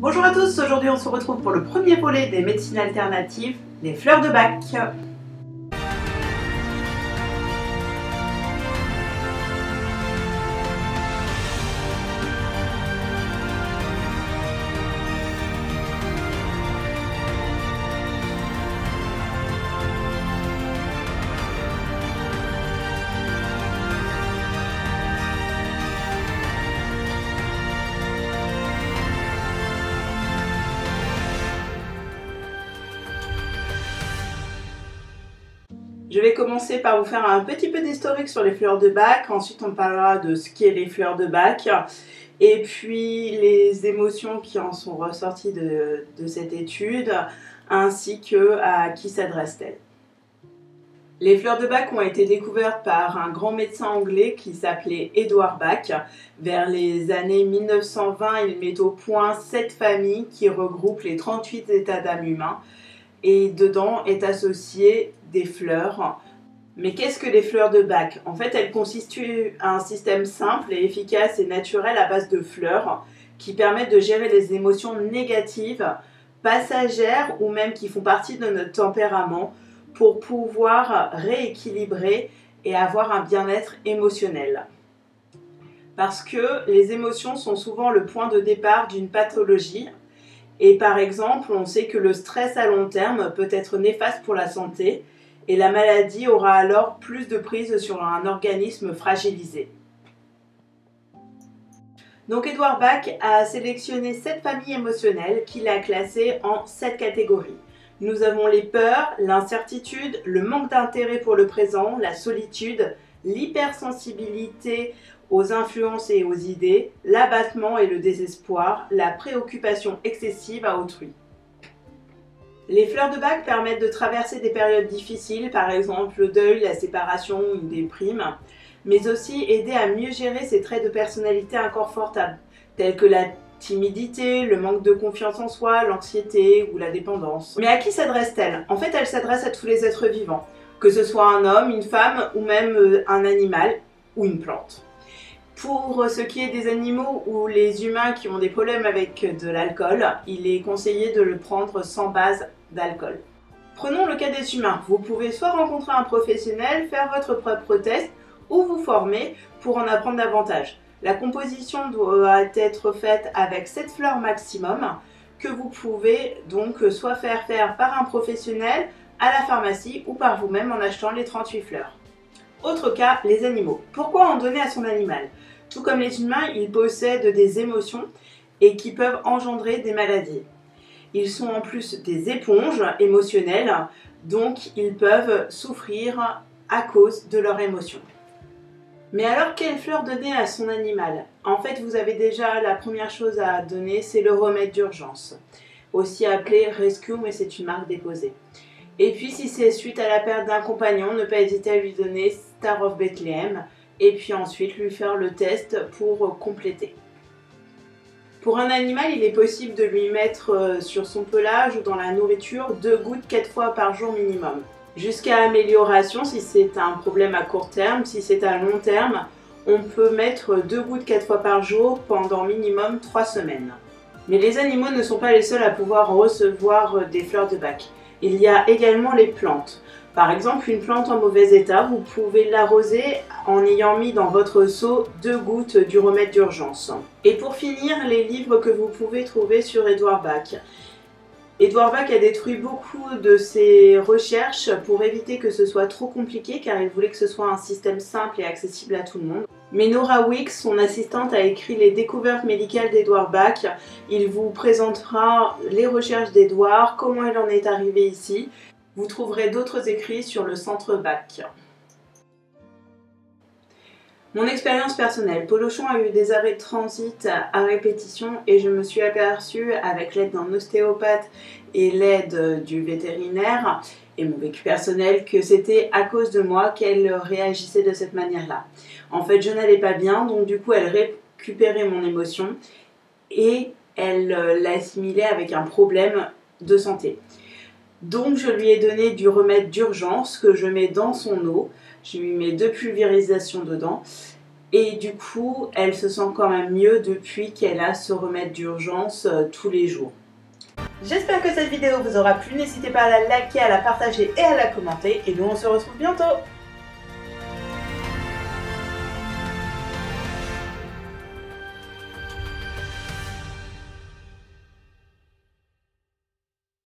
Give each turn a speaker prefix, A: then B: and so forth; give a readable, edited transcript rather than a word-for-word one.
A: Bonjour à tous, aujourd'hui on se retrouve pour le premier volet des médecines alternatives, les fleurs de Bach. Je vais commencer par vous faire un petit peu d'historique sur les fleurs de Bach, ensuite on parlera de ce qu'est les fleurs de Bach, et puis les émotions qui en sont ressorties de cette étude, ainsi que à qui s'adressent-elles. Les fleurs de Bach ont été découvertes par un grand médecin anglais qui s'appelait Edward Bach. Vers les années 1920, il met au point 7 familles qui regroupent les 38 états d'âme humain, et dedans est associé des fleurs. Mais qu'est-ce que les fleurs de Bach? En fait, elles constituent un système simple et efficace et naturel à base de fleurs qui permettent de gérer les émotions négatives, passagères ou même qui font partie de notre tempérament pour pouvoir rééquilibrer et avoir un bien-être émotionnel. Parce que les émotions sont souvent le point de départ d'une pathologie. Et par exemple, on sait que le stress à long terme peut être néfaste pour la santé et la maladie aura alors plus de prise sur un organisme fragilisé. Donc Edward Bach a sélectionné 7 familles émotionnelles qu'il a classées en 7 catégories. Nous avons les peurs, l'incertitude, le manque d'intérêt pour le présent, la solitude, l'hypersensibilité aux influences et aux idées, l'abattement et le désespoir, la préoccupation excessive à autrui. Les fleurs de Bach permettent de traverser des périodes difficiles, par exemple le deuil, la séparation ou une déprime, mais aussi aider à mieux gérer ces traits de personnalité inconfortables, tels que la timidité, le manque de confiance en soi, l'anxiété ou la dépendance. Mais à qui s'adresse-t-elle? En fait, elle s'adresse à tous les êtres vivants, que ce soit un homme, une femme ou même un animal ou une plante. Pour ce qui est des animaux ou les humains qui ont des problèmes avec de l'alcool, il est conseillé de le prendre sans base d'alcool. Prenons le cas des humains. Vous pouvez soit rencontrer un professionnel, faire votre propre test ou vous former pour en apprendre davantage. La composition doit être faite avec 7 fleurs maximum que vous pouvez donc soit faire par un professionnel à la pharmacie ou par vous-même en achetant les 38 fleurs. Autre cas, les animaux. Pourquoi en donner à son animal? Tout comme les humains, ils possèdent des émotions et qui peuvent engendrer des maladies. Ils sont en plus des éponges émotionnelles, donc ils peuvent souffrir à cause de leurs émotions. Mais alors, quelle fleur donner à son animal? En fait, vous avez déjà la première chose à donner, c'est le remède d'urgence, aussi appelé Rescue, mais c'est une marque déposée. Et puis, si c'est suite à la perte d'un compagnon, ne pas hésiter à lui donner Star of Bethlehem, et puis ensuite lui faire le test pour compléter. Pour un animal, il est possible de lui mettre sur son pelage ou dans la nourriture 2 gouttes 4 fois par jour minimum. Jusqu'à amélioration si c'est un problème à court terme. Si c'est à long terme, on peut mettre 2 gouttes 4 fois par jour pendant minimum 3 semaines. Mais les animaux ne sont pas les seuls à pouvoir recevoir des fleurs de Bach. Il y a également les plantes. Par exemple, une plante en mauvais état, vous pouvez l'arroser en ayant mis dans votre seau 2 gouttes du remède d'urgence. Et pour finir, les livres que vous pouvez trouver sur Edward Bach. Edward Bach a détruit beaucoup de ses recherches pour éviter que ce soit trop compliqué car il voulait que ce soit un système simple et accessible à tout le monde. Mais Nora Wicks, son assistante, a écrit les découvertes médicales d'Edward Bach. Il vous présentera les recherches d'Edward, comment il en est arrivé ici. Vous trouverez d'autres écrits sur le centre Bach. Mon expérience personnelle, Polochon a eu des arrêts de transit à répétition et je me suis aperçue avec l'aide d'un ostéopathe et l'aide du vétérinaire et mon vécu personnel que c'était à cause de moi qu'elle réagissait de cette manière-là. En fait, je n'allais pas bien, donc du coup, elle récupérait mon émotion et elle l'assimilait avec un problème de santé. Donc je lui ai donné du remède d'urgence que je mets dans son eau. Je lui mets 2 pulvérisations dedans Et du coup, elle se sent quand même mieux depuis qu'elle a ce remède d'urgence tous les jours. J'espère que cette vidéo vous aura plu. N'hésitez pas à la liker, à la partager et à la commenter. Et nous, on se retrouve bientôt.